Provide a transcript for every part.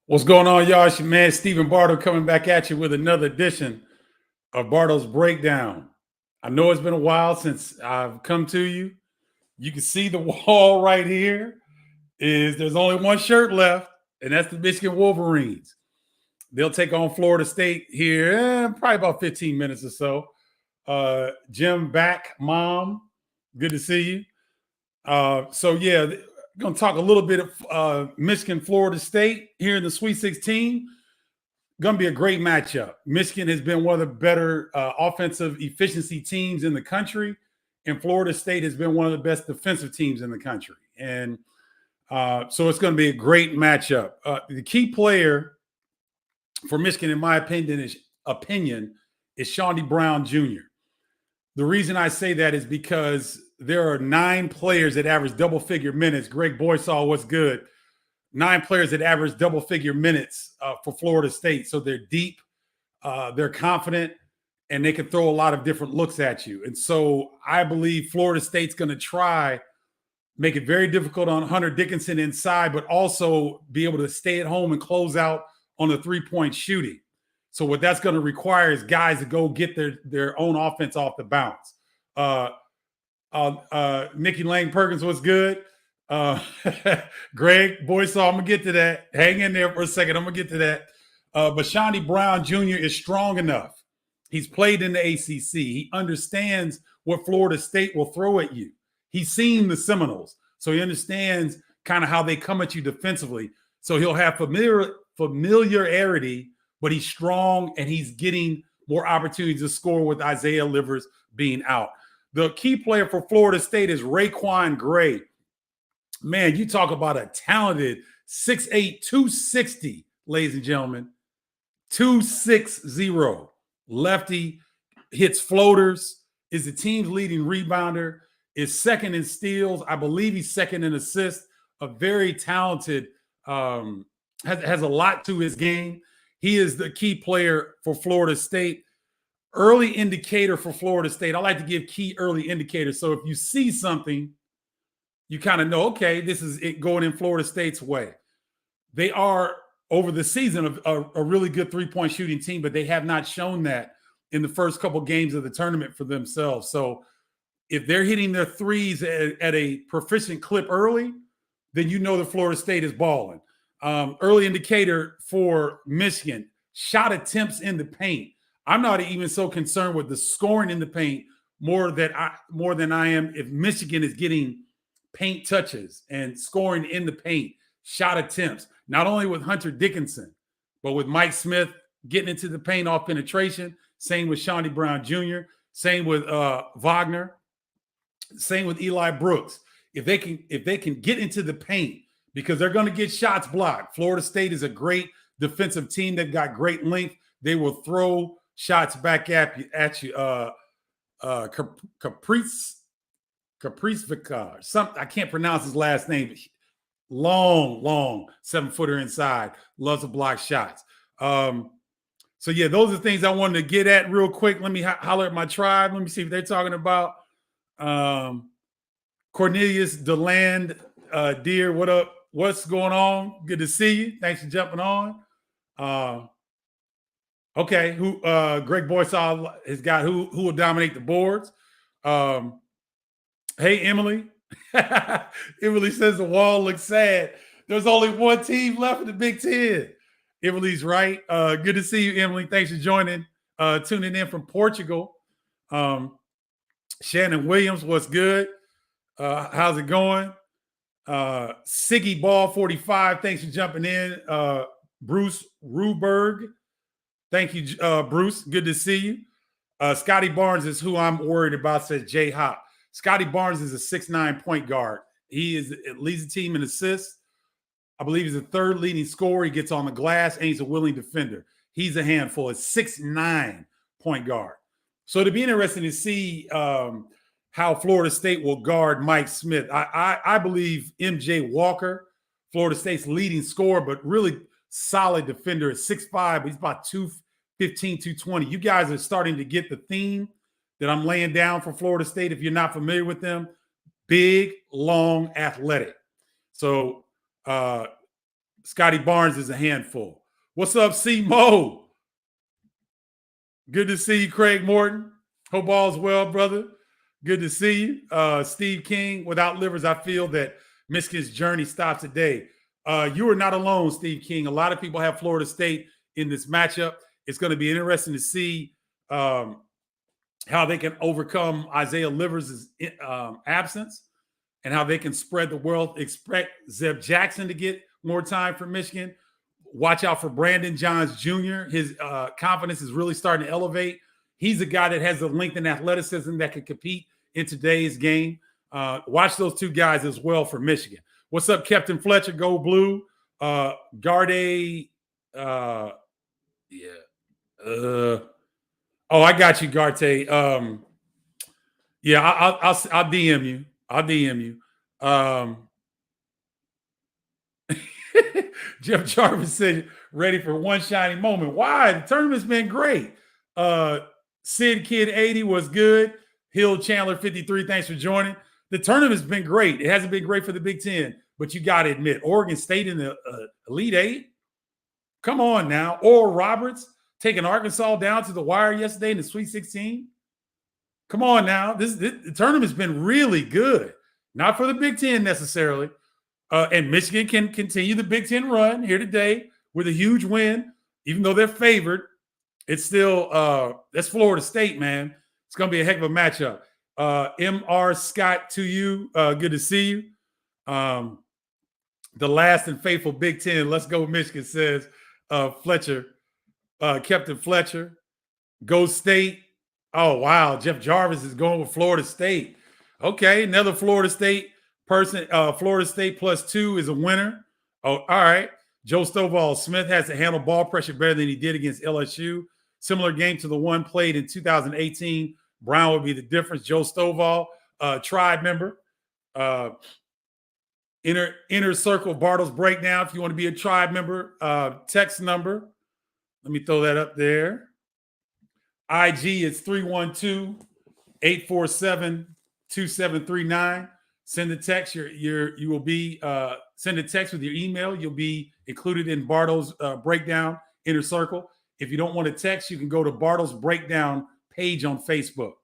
What's going on, y'all? It's your man, Stephen Bardo, coming back at you with another edition of Bardo's Breakdown. I know it's been a while since I've come to you. You can see the wall right here. There's only one shirt left, and that's the Michigan Wolverines. They'll take on Florida State here, probably about 15 minutes or so. Jim back, Mom, good to see you. Going to talk a little bit of Michigan, Florida State here in the Sweet 16. Going to be a great matchup. Michigan has been one of the better offensive efficiency teams in the country, and Florida State has been one of the best defensive teams in the country. And so it's going to be a great matchup. The key player for Michigan, in my opinion, is Shawnee Brown Jr. The reason I say that is because there are 9 players that average double-figure minutes. Greg Boysaw, what's good? 9 players that average double-figure minutes for Florida State. So they're deep, they're confident, and they can throw a lot of different looks at you. And so I believe Florida State's going to make it very difficult on Hunter Dickinson inside, but also be able to stay at home and close out on the three-point shooting. So what that's going to require is guys to go get their own offense off the bounce. Nikki Lane Perkins was good. Greg Boysaw, I'm going to get to that. Hang in there for a second. I'm going to get to that. But Shawnee Brown Jr. is strong enough. He's played in the ACC. He understands what Florida State will throw at you. He's seen the Seminoles, so he understands kind of how they come at you defensively. So he'll have familiarity, but he's strong and he's getting more opportunities to score with Isaiah Livers being out. The key player for Florida State is Raekwon Gray. Man, you talk about a talented 6'8", 260, ladies and gentlemen. 260. Lefty, hits floaters, is the team's leading rebounder, is second in steals. I believe he's second in assists. A very talented, has a lot to his game. He is the key player for Florida State. Early indicator for Florida State. I like to give key early indicators. So if you see something, you kind of know, okay, this is it going in Florida State's way. They are, over the season, a really good three-point shooting team, but they have not shown that in the first couple games of the tournament for themselves. So if they're hitting their threes at a proficient clip early, then you know that Florida State is balling. Early indicator for Michigan, shot attempts in the paint. I'm not even so concerned with the scoring in the paint more than I am if Michigan is getting paint touches and scoring in the paint, shot attempts, not only with Hunter Dickinson, but with Mike Smith getting into the paint off penetration. Same with Shawnee Brown Jr., same with Wagner, same with Eli Brooks. If they can get into the paint, because they're going to get shots blocked. Florida State is a great defensive team. They've got great length. They will throw shots back at you. Caprice Vicar. I can't pronounce his last name. Long 7-footer inside. Loves to block shots. So yeah, those are things I wanted to get at real quick. Let me holler at my tribe. Let me see if they're talking about Cornelius DeLand. Dear, what up? What's going on? Good to see you. Thanks for jumping on. Okay, Greg Boysaw has got who will dominate the boards. Hey, Emily. Emily says the wall looks sad. There's only one team left in the Big Ten. Emily's right. Good to see you, Emily. Thanks for joining, tuning in from Portugal. Shannon Williams, what's good? How's it going? Siggy Ball 45, thanks for jumping in. Bruce Ruberg, thank you, Bruce. Good to see you. Scotty Barnes is who I'm worried about, says Jay Hop. Scotty Barnes is a 6'9" point guard. He leads the team in assists. I believe he's the third leading scorer. He gets on the glass, and he's a willing defender. He's a handful. It's 6'9" point guard. So it'll be interesting to see how Florida State will guard Mike Smith. I believe MJ Walker, Florida State's leading scorer, but really solid defender at 6'5", but he's about 215, 220. You guys are starting to get the theme that I'm laying down for Florida State. If you're not familiar with them, big, long, athletic. So Scotty Barnes is a handful. What's up, C Mo? Good to see you, Craig Morton. Hope all's well, brother. Good to see you. Steve King, without livers, I feel that Michigan's journey stops today. You are not alone, Steve King. A lot of people have Florida State in this matchup. It's going to be interesting to see how they can overcome Isaiah Livers' absence and how they can spread the world. Expect Zeb Jackson to get more time for Michigan. Watch out for Brandon Johns Jr. His confidence is really starting to elevate. He's a guy that has the length and athleticism that can compete in today's game. Watch those two guys as well for Michigan. What's up, Captain Fletcher? Go Blue. Garde. Oh, I got you, Garte. Yeah, I'll DM you. I'll DM you. Jeff Jarvis said, ready for one shining moment. Why? The tournament's been great. Sid Kid 80 was good. Hill Chandler 53, thanks for joining. The tournament's been great. It hasn't been great for the Big Ten, but you got to admit, Oregon State in the Elite Eight? Come on now. Oral Roberts taking Arkansas down to the wire yesterday in the Sweet 16. Come on now. The tournament's been really good. Not for the Big Ten necessarily. And Michigan can continue the Big Ten run here today with a huge win. Even though they're favored, it's still that's Florida State, man. It's going to be a heck of a matchup. M.R. Scott to you. Good to see you. The last and faithful Big Ten. Let's go, Michigan, says Fletcher. Captain Fletcher. Go State. Oh, wow. Jeff Jarvis is going with Florida State. Okay, another Florida State person. Florida State +2 is a winner. Oh, all right. Joe Stovall. Smith has to handle ball pressure better than he did against LSU. Similar game to the one played in 2018. Brown would be the difference. Joe Stovall, tribe member. Inner Circle Bardo's Breakdown. If you want to be a tribe member, text number. Let me throw that up there. IG is 312-847-2739. Send a text. You will be send a text with your email. You'll be included in Bardo's Breakdown Inner Circle. If you don't want to text, you can go to Bardo's Breakdown page on Facebook.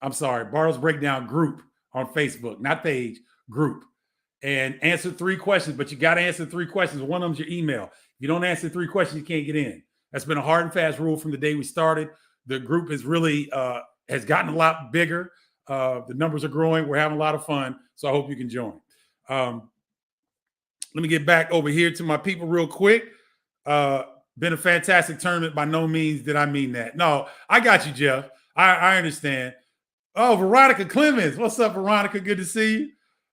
I'm sorry, Bardo's Breakdown group on Facebook, not page, group. And answer 3 questions, but you got to answer 3 questions. One of them's your email. If you don't answer 3 questions, you can't get in. That's been a hard and fast rule from the day we started. The group is really has gotten a lot bigger. The numbers are growing. We're having a lot of fun. So I hope you can join. Let me get back over here to my people real quick. Been a fantastic tournament. By no means did I mean that. No, I got you, Jeff. I understand. Oh, Veronica Clemens. What's up, Veronica? Good to see you.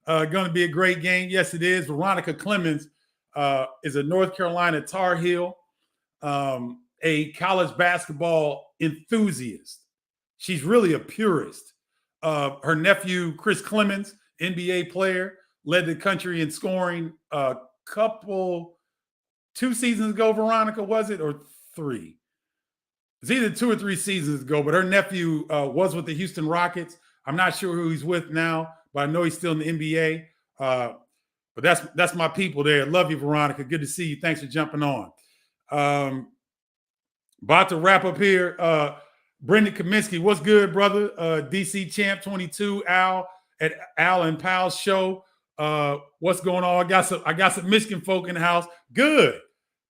Going to be a great game. Yes, it is. Veronica Clemens is a North Carolina Tar Heel, a college basketball enthusiast. She's really a purist. Her nephew, Chris Clemens, NBA player, led the country in scoring a couple, 2 seasons ago, Veronica, was it? Or 3? It's either 2 or 3 seasons ago, but her nephew was with the Houston Rockets. I'm not sure who he's with now, but I know he's still in the NBA. But that's my people there. Love you, Veronica. Good to see you. Thanks for jumping on. About to wrap up here. Brendan Kaminsky, what's good, brother? DC Champ 22, Al at Al and Pal's show. What's going on? I got some Michigan folk in the house. Good.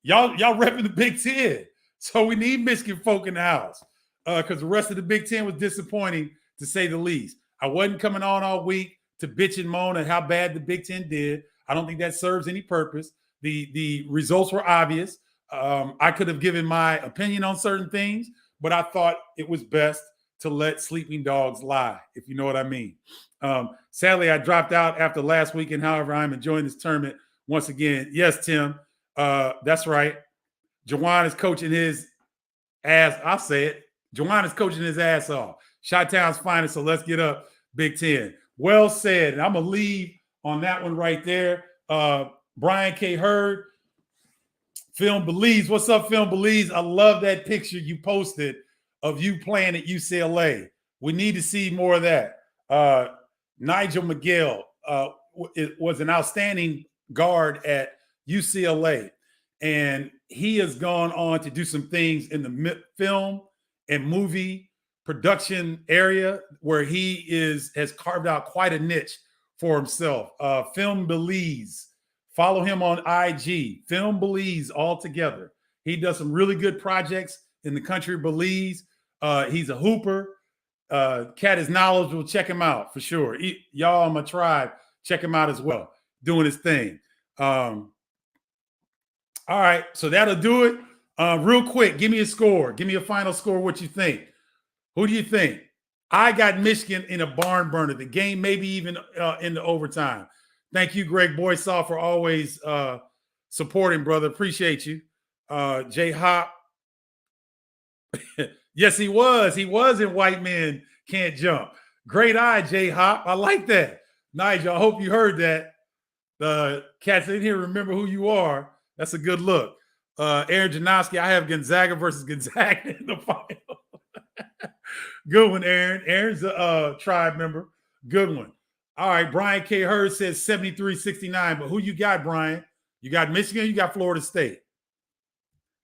Y'all repping the Big Ten. So we need Michigan folk in the house. Because the rest of the Big Ten was disappointing, to say the least. I wasn't coming on all week to bitch and moan at how bad the Big Ten did. I don't think that serves any purpose. The results were obvious. I could have given my opinion on certain things, but I thought it was best to let sleeping dogs lie, if you know what I mean. Sadly, I dropped out after last weekend. However, I'm enjoying this tournament once again. Yes, Tim, that's right. Jawan is coaching his ass. I'll say it. Jawan is coaching his ass off. Chi-Town's finest, so let's get up Big Ten. Well said. And I'm going to leave on that one right there. Brian K. Hurd, Film Belize. What's up, Film Belize? I love that picture you posted of you playing at UCLA. We need to see more of that. Nigel Miguel was an outstanding guard at UCLA. And he has gone on to do some things in the film and movie production area where he has carved out quite a niche for himself. Film Belize. Follow him on IG. Film Belize altogether. He does some really good projects in the country of Belize. He's a hooper. Cat is knowledgeable. Check him out for sure. Y'all on my tribe, check him out as well. Doing his thing. All right, so that'll do it. Real quick, give me a score. Give me a final score. What you think? Who do you think? I got Michigan in a barn burner. The game maybe even in the overtime. Thank you, Greg Boysaw, for always supporting, brother. Appreciate you. Jay Hop. Yes, he was. He was in White Men Can't Jump. Great eye, Jay Hop. I like that. Nigel, I hope you heard that. The cats in here remember who you are. That's a good look. Aaron Janowski, I have Gonzaga versus Gonzaga in the final. Good one, Aaron. Aaron's a tribe member. Good one. All right, Brian K. Hurd says 73-69. But who you got, Brian? You got Michigan, you got Florida State.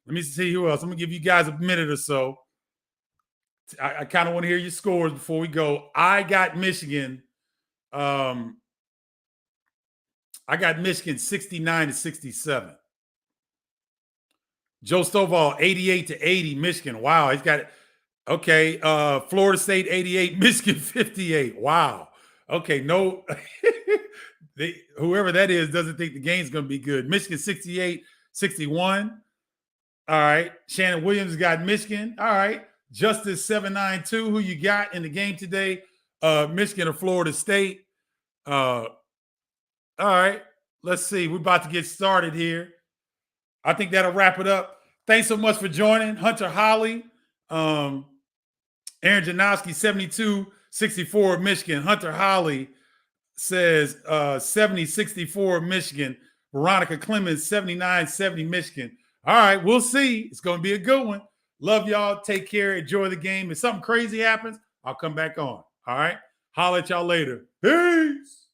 Let me see who else. I'm going to give you guys a minute or so. I kind of want to hear your scores before we go. I got Michigan. I got Michigan 69-67. Joe Stovall 88-80, Michigan. Wow, he's got it. Okay, Florida State 88, Michigan 58. Wow. Okay, no, whoever that is doesn't think the game's going to be good. Michigan 68-61. All right, Shannon Williams got Michigan. All right, Justice 792. Who you got in the game today? Michigan or Florida State? All right, let's see. We're about to get started here. I think that'll wrap it up. Thanks so much for joining. Hunter Holly, Aaron Janowski, 72-64 Michigan. Hunter Holly says 70-64 Michigan. Veronica Clemens, 79-70 Michigan. All right, we'll see. It's going to be a good one. Love y'all. Take care. Enjoy the game. If something crazy happens, I'll come back on. All right? Holler at y'all later. Peace.